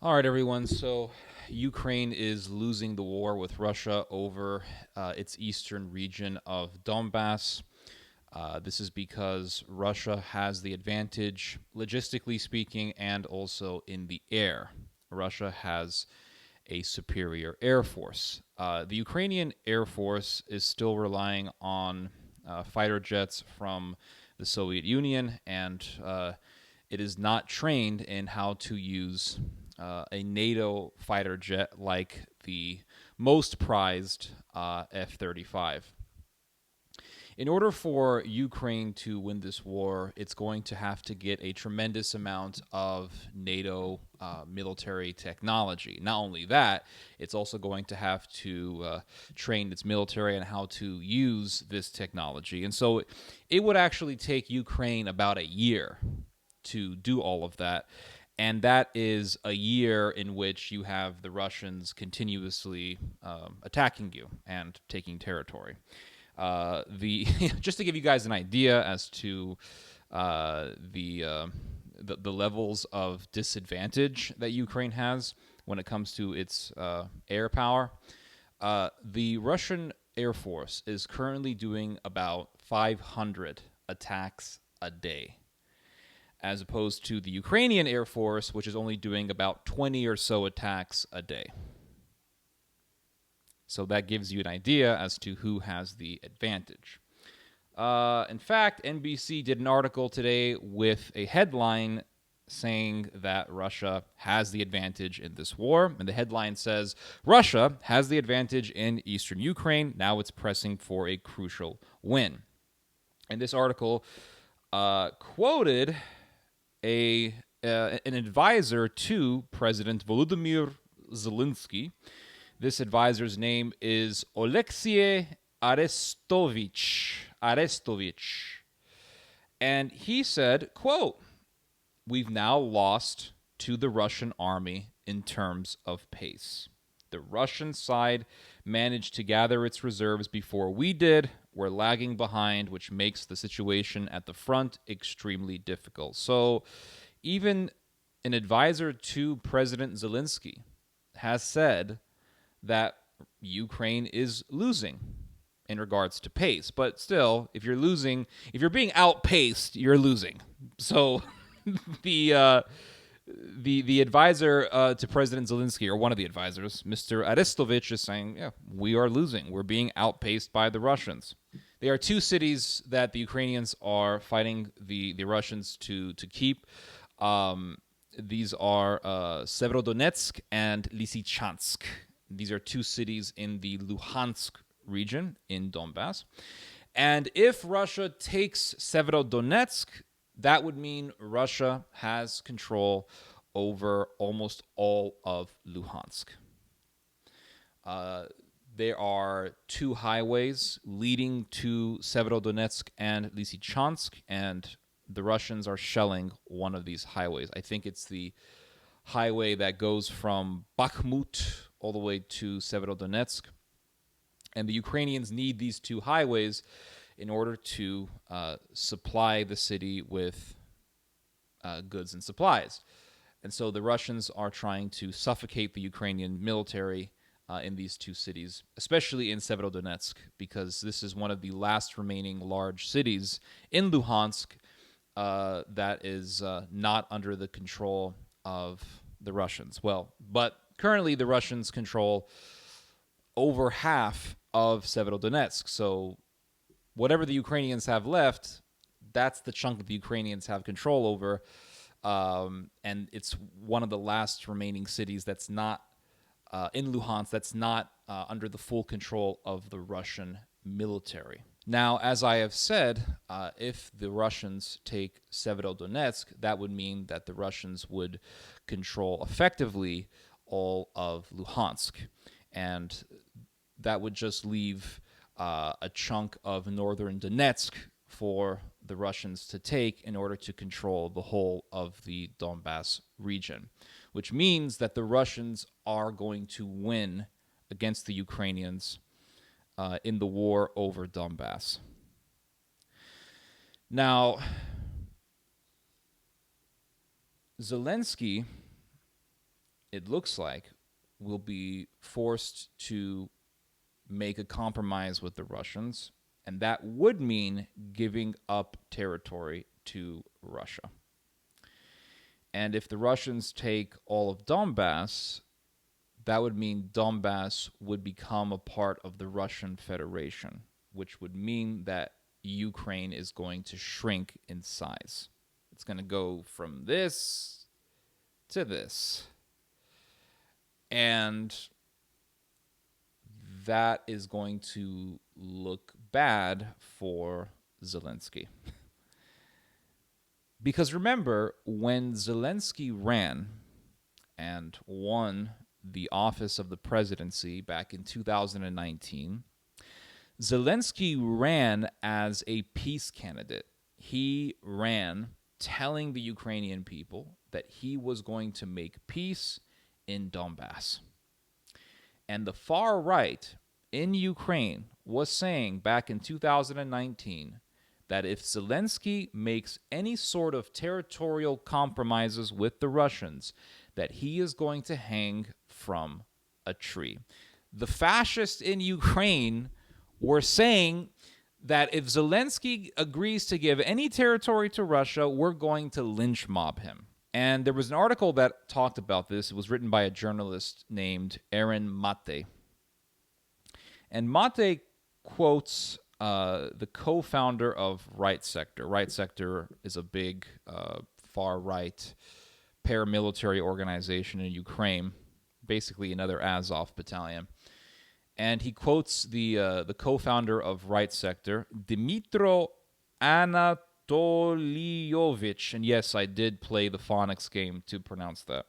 All right, everyone. So, Ukraine is losing the war with Russia over its eastern region of Donbass. This is because Russia has the advantage, logistically speaking, and also in the air. Russia has a superior air force. The Ukrainian air force is still relying on fighter jets from the Soviet Union, and it is not trained in how to use a NATO fighter jet like the most prized F 35. In order for Ukraine to win this war, it's going to have to get a tremendous amount of NATO military technology. Not only that, it's also going to have to train its military on how to use this technology. And so it would actually take Ukraine about a year to do all of that. And that is a year in which you have the Russians continuously attacking you and taking territory. The just to give you guys an idea as to the levels of disadvantage that Ukraine has when it comes to its air power, the Russian Air Force is currently doing about 500 attacks a day, as opposed to the Ukrainian Air Force, which is only doing about 20 or so attacks a day. So that gives you an idea as to who has the advantage. In fact, NBC did an article today with a headline saying that Russia has the advantage in this war. And the headline says, Russia has the advantage in eastern Ukraine. Now it's pressing for a crucial win. And this article quoted an advisor to President Volodymyr Zelensky. This advisor's name is Oleksiy Arestovich. And he said, quote, "We've now lost to the Russian army in terms of pace. The Russian side managed to gather its reserves before we did. We're lagging behind, which makes the situation at the front extremely difficult." So even an advisor to President Zelensky has said that Ukraine is losing in regards to pace. But still, if you're being outpaced, you're losing. So the the advisor to President Zelensky, or one of the advisors, Mr. Arestovich, is saying, yeah, we are losing. We're being outpaced by the Russians. There are two cities that the Ukrainians are fighting the Russians to keep. These are Severodonetsk and Lysychansk. These are two cities in the Luhansk region in Donbass. And if Russia takes Severodonetsk, that would mean Russia has control over almost all of Luhansk. There are two highways leading to Severodonetsk and Lysychansk, and the Russians are shelling one of these highways. I think it's the highway that goes from Bakhmut all the way to Severodonetsk. And the Ukrainians need these two highways in order to supply the city with goods and supplies. And so the Russians are trying to suffocate the Ukrainian military in these two cities, especially in Severodonetsk, because this is one of the last remaining large cities in Luhansk that is not under the control of the Russians. Well, but currently the Russians control over half of Severodonetsk. So whatever the Ukrainians have left, that's the chunk that the Ukrainians have control over. And it's one of the last remaining cities that's not in Luhansk, that's not under the full control of the Russian military. Now, as I have said, if the Russians take Severodonetsk, that would mean that the Russians would control effectively all of Luhansk. And that would just leave a chunk of northern Donetsk for the Russians to take in order to control the whole of the Donbass region, which means that the Russians are going to win against the Ukrainians in the war over Donbass. Now, Zelensky it looks like, will be forced to make a compromise with the Russians, and that would mean giving up territory to Russia. And if the Russians take all of Donbass, that would mean Donbass would become a part of the Russian Federation, which would mean that Ukraine is going to shrink in size. It's going to go from this to this. And that is going to look bad for Zelensky. Because remember, when Zelensky ran and won the office of the presidency back in 2019, Zelensky ran as a peace candidate. He ran telling the Ukrainian people that he was going to make peace in Donbass. And the far right in Ukraine was saying back in 2019 that if Zelensky makes any sort of territorial compromises with the Russians, that he is going to hang from a tree. The fascists in Ukraine were saying that if Zelensky agrees to give any territory to Russia, we're going to lynch mob him. And there was an article that talked about this. It was written by a journalist named Aaron Mate. And Mate quotes the co-founder of Right Sector. Right Sector is a big far-right paramilitary organization in Ukraine, basically another Azov battalion. And he quotes the co-founder of Right Sector, Dmytro Anatolievich. And yes, I did play the phonics game to pronounce that.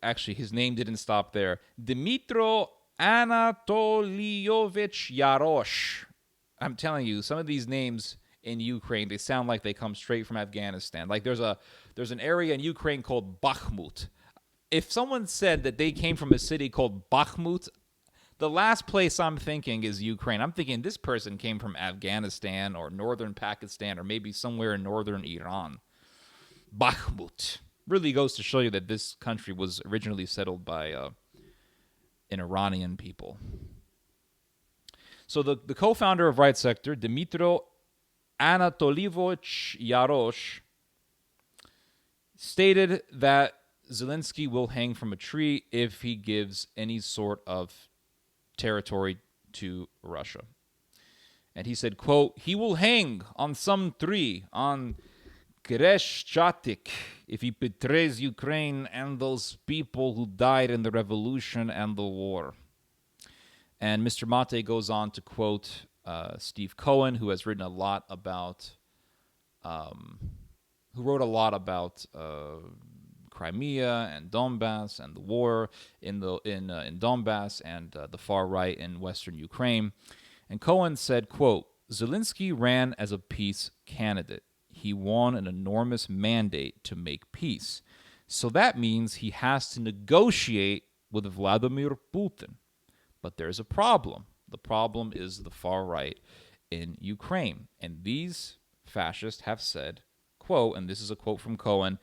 Actually, his name didn't stop there. Dmytro Anatolievich Yarosh. I'm telling you, some of these names in Ukraine, they sound like they come straight from Afghanistan. Like there's an area in Ukraine called Bakhmut. If someone said that they came from a city called Bakhmut, the last place I'm thinking is Ukraine. I'm thinking this person came from Afghanistan or northern Pakistan or maybe somewhere in northern Iran. Bakhmut. Really goes to show you that this country was originally settled by an Iranian people. So the co-founder of Right Sector, Dmytro Anatolievich Yarosh, stated that Zelensky will hang from a tree if he gives any sort of territory to Russia. And he said, quote, he will hang on some tree on Kreshchatyk if he betrays Ukraine and those people who died in the revolution and the war. And Mr. Mate goes on to quote Steve Cohen, who has written a lot about, who wrote a lot about Crimea and Donbass and the war in Donbass and the far right in Western Ukraine. And Cohen said, quote, Zelensky ran as a peace candidate. He won an enormous mandate to make peace. So that means he has to negotiate with Vladimir Putin. But there's a problem. The problem is the far right in Ukraine. And these fascists have said, quote, and this is a quote from Cohen,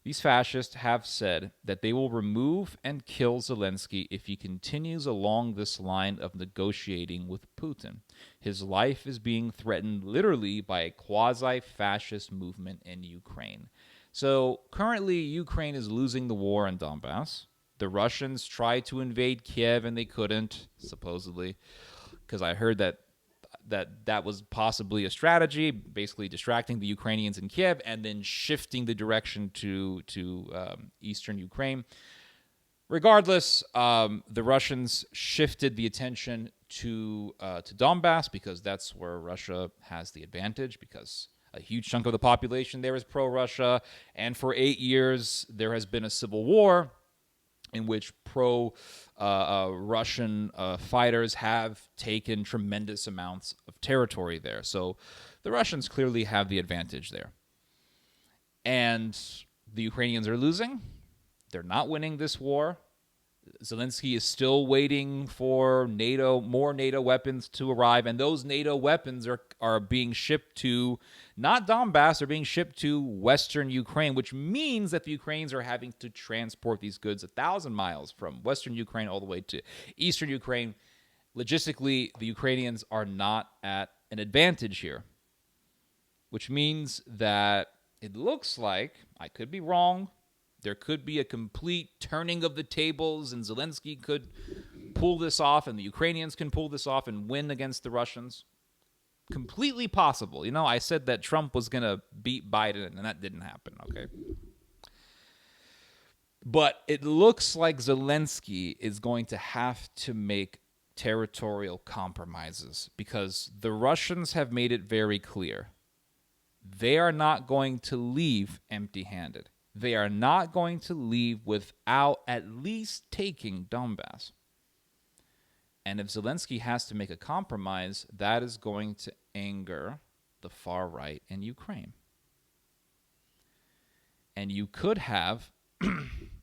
these fascists have said that they will remove and kill Zelensky if he continues along this line of negotiating with Putin. His life is being threatened literally by a quasi-fascist movement in Ukraine. So currently, Ukraine is losing the war in Donbass. The Russians tried to invade Kiev and they couldn't, supposedly, because I heard that was possibly a strategy, basically distracting the Ukrainians in Kiev and then shifting the direction to eastern Ukraine. Regardless, the Russians shifted the attention to Donbass because that's where Russia has the advantage, because a huge chunk of the population there is pro-Russia, and for 8 years there has been a civil war in which pro-Russian fighters have taken tremendous amounts of territory there. So the Russians clearly have the advantage there. And the Ukrainians are losing. They're not winning this war. Zelensky is still waiting for more NATO weapons to arrive, and those NATO weapons are being shipped to not Donbass, they're being shipped to Western Ukraine, which means that the Ukrainians are having to transport these goods 1,000 miles from Western Ukraine all the way to Eastern Ukraine. Logistically, the Ukrainians are not at an advantage here, which means that it looks like, I could be wrong, there could be a complete turning of the tables, and Zelensky could pull this off, and the Ukrainians can pull this off and win against the Russians. Completely possible. You know, I said that Trump was going to beat Biden, and that didn't happen, okay? But it looks like Zelensky is going to have to make territorial compromises because the Russians have made it very clear. They are not going to leave empty-handed. They are not going to leave without at least taking Donbass. And if Zelensky has to make a compromise, that is going to anger the far right in Ukraine. And you could have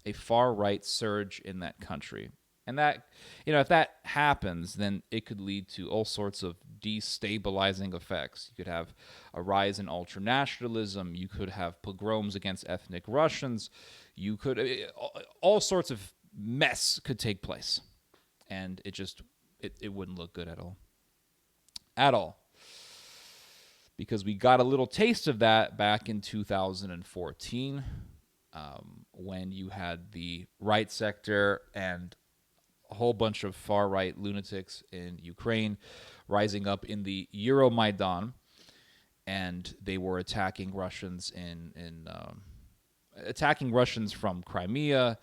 a far right surge in that country. And that, if that happens, then it could lead to all sorts of destabilizing effects. You could have a rise in ultranationalism. You could have pogroms against ethnic Russians. You could, all sorts of mess could take place. And it wouldn't look good at all. At all. Because we got a little taste of that back in 2014 when you had the right sector and a whole bunch of far-right lunatics in Ukraine rising up in the Euromaidan, and they were attacking Russians attacking Russians from Crimea,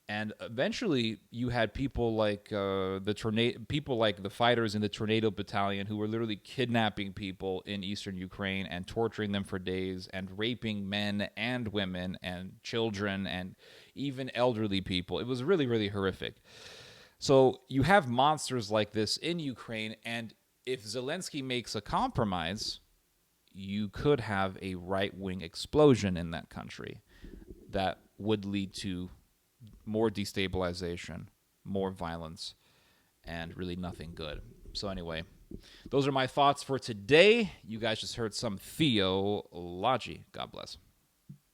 and eventually you had people like the fighters in the Tornado Battalion who were literally kidnapping people in eastern Ukraine and torturing them for days and raping men and women and children and even elderly people. It was really, really horrific. So you have monsters like this in Ukraine, and if Zelensky makes a compromise, you could have a right-wing explosion in that country that would lead to more destabilization, more violence, and really nothing good. So anyway, those are my thoughts for today. You guys just heard some theology. God bless.